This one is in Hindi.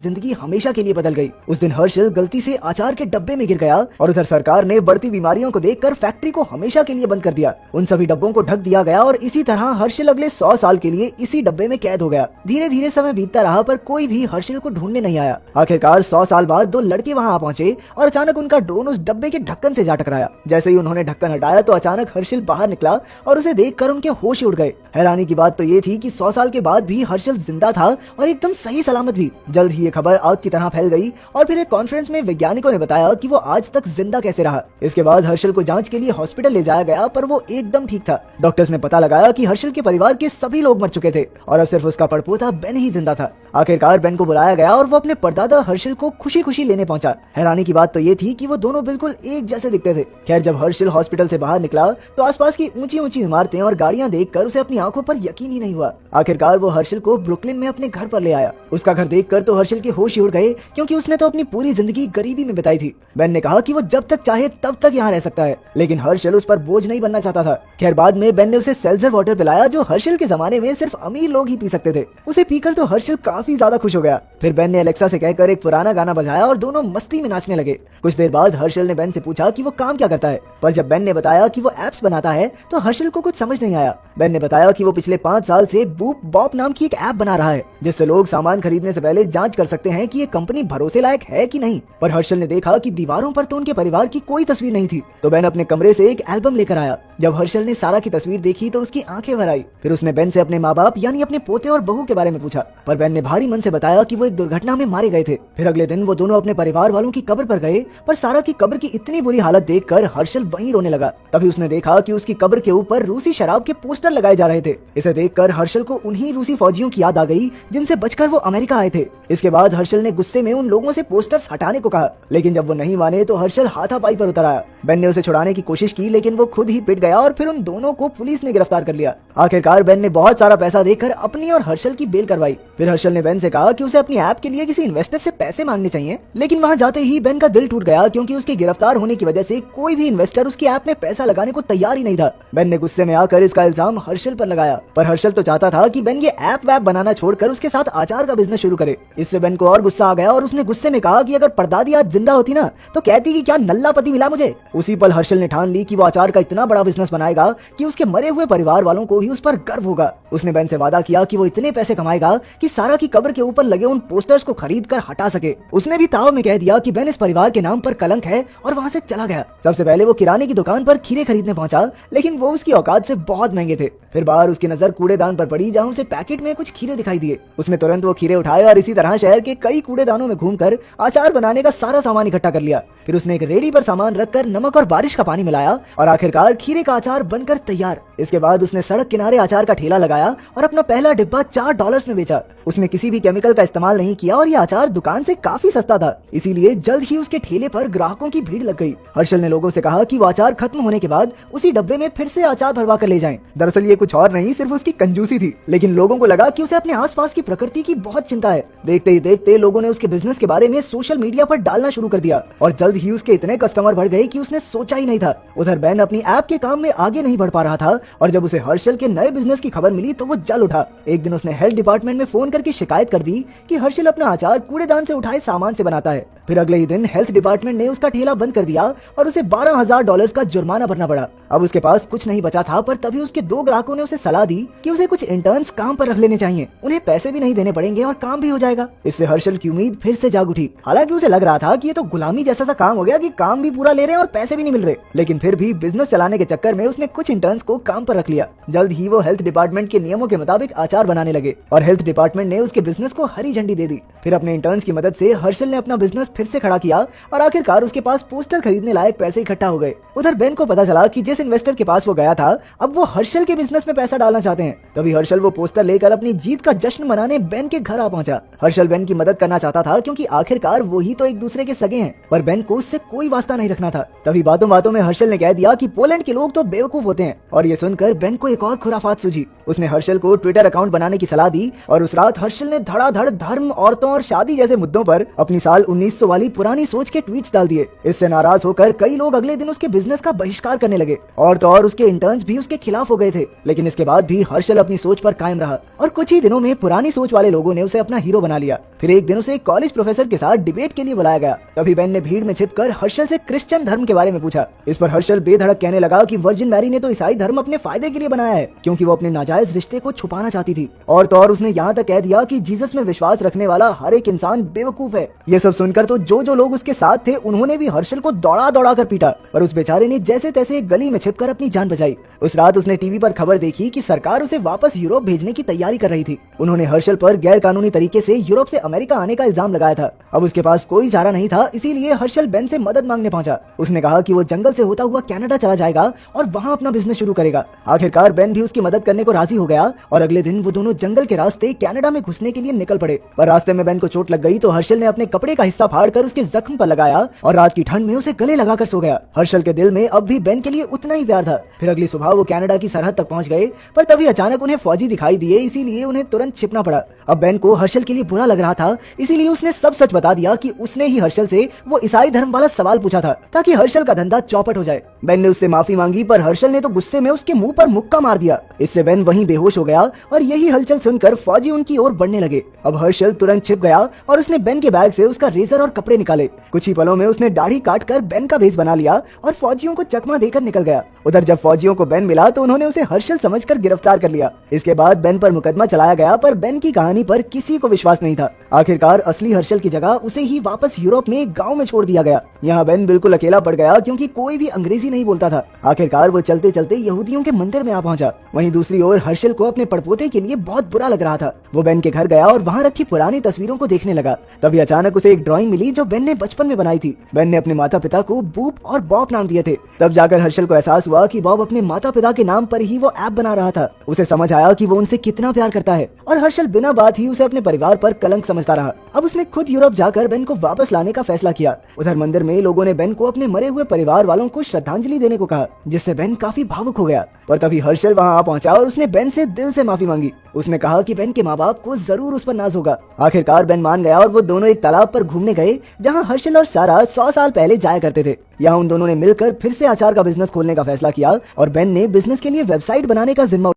जिंदगी हमेशा के लिए बदल गई। उस दिन हर्षल गलती से अचार के डब्बे में गिर गया और उधर सरकार ने बढ़ती बीमारियों को देखकर फैक्ट्री को हमेशा के लिए बंद कर दिया। उन सभी डब्बों को ढक दिया गया और इसी तरह हर्षल अगले 100 साल के लिए इसी डब्बे में कैद हो गया। धीरे धीरे समय बीतता रहा पर कोई भी हर्षल को ढूंढने नहीं आया। आखिरकार 100 साल बाद 2 लड़के वहां आ पहुंचे और अचानक उनका ड्रोन उस डब्बे के ढक्कन से जा टकराया। जैसे ही उन्होंने ढक्कन हटाया तो अचानक हर्षल बाहर निकला और उसे देखकर उनके होश ही उड़ गए। हैरानी की बात तो ये थी कि 100 साल के बाद भी हर्षल जिंदा था और एकदम सही सलामत भी। जल्द ही ये खबर आग की तरह फैल गई और फिर एक कॉन्फ्रेंस में वैज्ञानिकों ने बताया कि वो आज तक जिंदा कैसे रहा। इसके बाद हर्षल को जांच के लिए हॉस्पिटल ले जाया गया पर वो एकदम ठीक था। डॉक्टर्स ने पता लगाया कि हर्षल के परिवार के सभी लोग मर चुके थे और अब सिर्फ उसका पड़पोता बेन ही जिंदा था। आखिरकार बेन को बुलाया गया और वो अपने परदादा हर्षल को खुशी खुशी लेने पहुंचा। हैरानी की बात तो ये थी कि वो दोनों बिल्कुल एक जैसे दिखते थे। खैर जब हर्षल हॉस्पिटल से बाहर निकला तो आसपास की ऊंची ऊंची इमारतें और गाड़ियां देखकर उसे अपनी आंखों पर यकीन ही नहीं हुआ। आखिरकार वो हर्षल को ब्रुकलिन में अपने घर पर ले आया। उसका घर देखकर तो हर्षल के होश ही उड़ गए क्योंकि उसने तो अपनी पूरी जिंदगी गरीबी में बिताई थी। बेन ने कहा कि वो जब तक चाहे तब तक यहाँ रह सकता है, लेकिन हर्षल उस पर बोझ नहीं बनना चाहता था। खैर बाद में बेन ने उसे सेल्जर वाटर पिलाया जो हर्षल के जमाने में सिर्फ अमीर लोग ही पी सकते थे। उसे पीकर तो हर्षल काफी ज्यादा खुश हो गया। फिर बेन ने एलेक्सा से कहकर एक पुराना गाना बजाया और दोनों मस्ती में नाचने लगे। कुछ देर बाद हर्षल ने बेन से पूछा कि वो काम क्या करता है, पर जब बेन ने बताया कि वो एप्स बनाता है तो हर्षल को कुछ समझ नहीं आया। बेन ने बताया कि वो पिछले 5 साल से बूप बॉप नाम की एक ऐप बना रहा है जिससे लोग सामान खरीदने से पहले जांच कर सकते हैं कि ये कंपनी भरोसे लायक है कि नहीं। पर हर्षल ने देखा कि दीवारों पर तो उनके परिवार की कोई तस्वीर नहीं थी, तो बेन अपने कमरे से एक एल्बम लेकर आया। जब हर्षल ने सारा की तस्वीर देखी तो उसकी आंखें भर आई। फिर उसने बेन से अपने माँ बाप यानी अपने पोते और बहू के बारे में पूछा, पर बेन ने भारी मन से बताया कि वो एक दुर्घटना में मारे गए थे। फिर अगले दिन वो दोनों अपने परिवार वालों की कब्र पर गए, पर सारा की कब्र की इतनी बुरी हालत देखकर हर्षल वहीं रोने लगा। तभी उसने देखा कि उसकी कब्र के ऊपर रूसी शराब के पोस्टर लगाए जा रहे थे। इसे देखकर हर्षल को उन्हीं रूसी फौजियों की याद आ गई जिनसे बचकर वो अमेरिका आए थे। इसके बाद हर्षल ने गुस्से में उन लोगों से पोस्टर्स हटाने को कहा, लेकिन जब वो नहीं माने तो हर्षल हाथापाई पर उतर आया। बेन ने उसे छुड़ाने की कोशिश की लेकिन वो खुद ही पिट गया और फिर उन दोनों को पुलिस ने गिरफ्तार कर लिया। आखिरकार बेन ने बहुत सारा पैसा देकर अपनी और हर्षल की बेल करवाई। फिर हर्षल ने बेन से कहा कि उसे अपनी ऐप के लिए किसी इन्वेस्टर से पैसे मांगने चाहिए, लेकिन वहां जाते ही बेन का दिल टूट गया क्योंकि उसके गिरफ्तार होने की वजह से कोई भी इन्वेस्टर उसकी ऐप में पैसा लगाने को तैयार ही नहीं था। बेन ने गुस्से में आकर इसका इल्जाम हर्षल पर लगाया, पर हर्षल तो चाहता था कि बेन ये ऐप वैप बनाना छोड़कर उसके साथ अचार का बिजनेस शुरू करे। इससे बेन को और गुस्सा आ गया और उसने गुस्से में कहा कि अगर परदादी आज जिंदा होती ना तो कहती कि क्या नल्ला पति मिला मुझे। उसी पल हर्षल ने ठान ली कि वो अचार का इतना बड़ा बिजनेस बनाएगा कि उसके मरे हुए परिवार वालों को भी उस पर गर्व होगा। उसने बेन से वादा किया कि वो इतने पैसे कमाएगा कि सारा की कब्र के ऊपर लगे उन पोस्टर्स को खरीद कर हटा सके। उसने भी ताव में कह दिया कि बेन इस परिवार के नाम पर कलंक है और वहाँ से चला गया। सबसे पहले वो किराने की दुकान पर खीरे खरीदने पहुंचा, लेकिन वो उसकी औकात से बहुत महंगे थे। फिर बाहर उसकी नजर कूड़ेदान पर पड़ी जहाँ उसे पैकेट में कुछ खीरे दिखाई दिए। उसने तुरंत वो खीरे उठाए और इसी तरह शहर के कई कूड़ेदानों में घूमकर अचार बनाने का सारा सामान इकट्ठा कर लिया। फिर उसने एक रेडी पर सामान रखकर नमक और बारिश का पानी मिलाया और आखिरकार खीरे का अचार बनकर तैयार। इसके बाद उसने सड़क किनारे अचार का ठेला लगाया और अपना पहला डिब्बा $4 में बेचा। उसने किसी भी केमिकल का इस्तेमाल नहीं किया और यह अचार दुकान से काफी सस्ता था, इसीलिए जल्द ही उसके ठेले पर ग्राहकों की भीड़ लग गई। हर्षल ने लोगों से कहा कि वो अचार खत्म होने के बाद उसी डब्बे में फिर से अचार भरवा कर ले जाएं। दरअसल ये कुछ और नहीं, सिर्फ उसकी कंजूसी थी, लेकिन लोगों को लगा कि उसे अपने आसपास की प्रकृति की बहुत चिंता है। देखते ही देखते लोगों ने उसके बिजनेस के बारे में सोशल मीडिया पर डालना शुरू कर दिया और जल्द ही उसके इतने कस्टमर बढ़ गए कि उसने सोचा ही नहीं था। उधर बेन अपनी ऐप के काम में आगे नहीं बढ़ पा रहा था और जब उसे हर्षल के नए बिजनेस की खबर मिली तो वो जल उठा। एक दिन उसने हेल्थ डिपार्टमेंट में फोन करके शिकायत कर दी कि हर्षल अपना अचार कूड़ेदान से उठाए सामान से बनाता है। फिर अगले ही दिन हेल्थ डिपार्टमेंट ने उसका ठेला बंद कर दिया और उसे $12,000 का जुर्माना भरना पड़ा। अब उसके पास कुछ नहीं बचा था, पर तभी उसके 2 ग्राहकों ने उसे सलाह दी कि उसे कुछ इंटर्न्स काम पर रख लेने चाहिए, उन्हें पैसे भी नहीं देने पड़ेंगे और काम भी हो जाएगा। इससे हर्षल की उम्मीद फिर से जाग उठी। हालांकि उसे लग रहा था कि ये तो गुलामी जैसा सा काम हो गया कि काम भी पूरा ले रहे हैं और पैसे भी नहीं मिल रहे, लेकिन फिर भी बिजनेस चलाने के चक्कर में उसने कुछ इंटर्न्स को काम पर रख लिया। जल्द ही वो हेल्थ डिपार्टमेंट के नियमों के मुताबिक अचार बनाने लगे और हेल्थ डिपार्टमेंट ने उसके बिजनेस को हरी झंडी दे दी। फिर अपने इंटर्न्स की मदद से हर्षल ने अपना बिजनेस फिर से खड़ा किया और आखिरकार उसके पास पोस्टर खरीदने लायक पैसे इकट्ठा हो गए। उधर बेन को पता चला कि जिस इन्वेस्टर के पास वो गया था अब वो हर्षल के बिजनेस में पैसा डालना चाहते हैं। तभी हर्षल वो पोस्टर लेकर अपनी जीत का जश्न मनाने बेन के घर आ पहुंचा। हर्षल बेन की मदद करना चाहता था क्योंकि आखिरकार वो ही तो एक दूसरे के सगे हैं, पर बेन को उससे कोई वास्ता नहीं रखना था। तभी बातों बातों में हर्षल ने कह दिया कि पोलैंड के लोग तो बेवकूफ होते हैं, और ये सुनकर बेन को एक और खुराफात सूझी। उसने हर्षल को ट्विटर अकाउंट बनाने की सलाह दी और उस रात हर्षल ने धड़ाधड़ धर्म, औरतों और शादी जैसे मुद्दों पर अपनी साल 1900 वाली पुरानी सोच के ट्वीट्स डाल दिए। इससे नाराज होकर कई लोग अगले दिन उसके बिजनेस का बहिष्कार करने लगे और तो और उसके इंटर्न्स भी उसके खिलाफ हो गए थे। लेकिन इसके बाद भी हर्षल अपनी सोच पर कायम रहा और कुछ ही दिनों में पुरानी सोच वाले लोगों ने उसे अपना हीरो बना लिया। फिर एक दिन उसे एक कॉलेज प्रोफेसर के साथ डिबेट के लिए बुलाया गया। तभी बेन ने भीड़ में छिपकर हर्षल से क्रिश्चियन धर्म के बारे में पूछा। इस पर हर्षल बेधड़क कहने लगा कि वर्जिन मैरी ने तो ईसाई धर्म अपने फायदे के लिए बनाया है, क्योंकि वो अपने नाजायज रिश्ते को छुपाना चाहती थी। और तो और उसने यहाँ तक कह दिया कि जीसस में विश्वास रखने वाला हर एक इंसान बेवकूफ है। ये सब सुनकर तो जो लोग उसके साथ थे उन्होंने भी हर्षल को दौड़ा दौड़ा कर पीटा, पर उस बेचारे ने जैसे तैसे एक गली में छिपकर अपनी जान बचाई। उस रात उसने टीवी पर खबर देखी कि सरकार उसे वापस यूरोप भेजने की तैयारी कर रही थी। उन्होंने हर्षल पर गैर कानूनी तरीके से यूरोप से अमेरिका आने का इल्जाम लगाया था। अब उसके पास कोई चारा नहीं था, इसीलिए हर्षल बेन से मदद मांगने पहुंचा। उसने कहा कि वो जंगल से होता हुआ कनाडा चला जाएगा और वहां अपना बिजनेस शुरू करेगा। आखिरकार बेन भी उसकी मदद करने को राजी हो गया और अगले दिन वो दोनों जंगल के रास्ते कनाडा में घुसने के लिए निकल पड़े। पर रास्ते में बेन को चोट लग गई तो हर्षल ने अपने कपड़े का हिस्सा फाड़कर उसके जख्म पर लगाया और रात की ठंड में उसे गले लगाकर सो गया। हर्षल के दिल में अब भी बेन के लिए उतना ही प्यार था। फिर अगली सुबह वो कनाडा की सरहद तक पहुंच गए, पर तभी अचानक उन्हें फौजी दिखाई दिए, इसीलिए उन्हें तुरंत छिपना पड़ा। अब बेन को हर्षल के लिए बुरा लग रहा था, इसीलिए उसने सब सच बता दिया कि उसने ही हर्षल से वो ईसाई धर्म वाला सवाल पूछा था ताकि हर्षल का धंधा चौपट हो जाए। बेन ने उससे माफी मांगी, पर हर्षल ने तो गुस्से में उसके मुंह पर मुक्का मार दिया। इससे बेन वहीं बेहोश हो गया और यही हलचल सुनकर फौजी उनकी ओर बढ़ने लगे। अब हर्षल तुरंत छिप गया और उसने बेन के बैग से उसका रेजर और कपड़े निकाले। कुछ ही पलों में उसने दाढ़ी काटकर बेन का भेष बना लिया और फौजियों को चकमा देकर निकल गया। उधर जब फौजियों को बेन मिला तो उन्होंने उसे हर्षल समझकर गिरफ्तार कर लिया। इसके बाद बेन पर मुकदमा चलाया गया, पर बेन की कहानी पर किसी को विश्वास नहीं था। आखिरकार असली हर्षल की जगह उसे ही वापस यूरोप में एक गांव में छोड़ दिया गया। यहाँ बेन बिल्कुल अकेला पड़ गया, क्योंकि कोई भी अंग्रेजी नहीं बोलता था। आखिरकार वो चलते चलते यहूदियों के मंदिर में आ पहुंचा। वहीं दूसरी ओर हर्षल को अपने पड़पोते के लिए बहुत बुरा लग रहा था। वो बेन के घर गया और वहाँ रखी पुरानी तस्वीरों को देखने लगा। तभी अचानक उसे एक ड्राइंग मिली जो बेन ने बचपन में बनाई थी। बेन ने अपने माता पिता को बूप और बॉब नाम दिए थे। तब जाकर हर्षल को एहसास हुआ कि बॉब अपने माता पिता के नाम पर ही वो ऐप बना रहा था। उसे समझ आया कि वो उनसे कितना प्यार करता है और हर्षल बिना बात ही उसे अपने परिवार पर कलंक समझता रहा। अब उसने खुद यूरोप जाकर बेन को वापस लाने का फैसला किया। उधर मंदिर में लोगों ने बेन को अपने मरे हुए परिवार वालों को श्रद्धांजलि देने को कहा, जिससे बेन काफी भावुक हो गया। पर तभी हर्षल वहां आ पहुंचा और उसने बेन से दिल से माफी मांगी। उसने कहा कि बेन के माँ बाप को जरूर उस पर नाज होगा। आखिरकार बेन मान गया और वो दोनों एक तालाब पर घूमने गए, जहां हर्षल और सारा 100 साल पहले जाया करते थे। यहाँ उन दोनों ने मिलकर फिर से अचार का बिजनेस खोलने का फैसला किया और बेन ने बिजनेस के लिए वेबसाइट बनाने का जिम्मा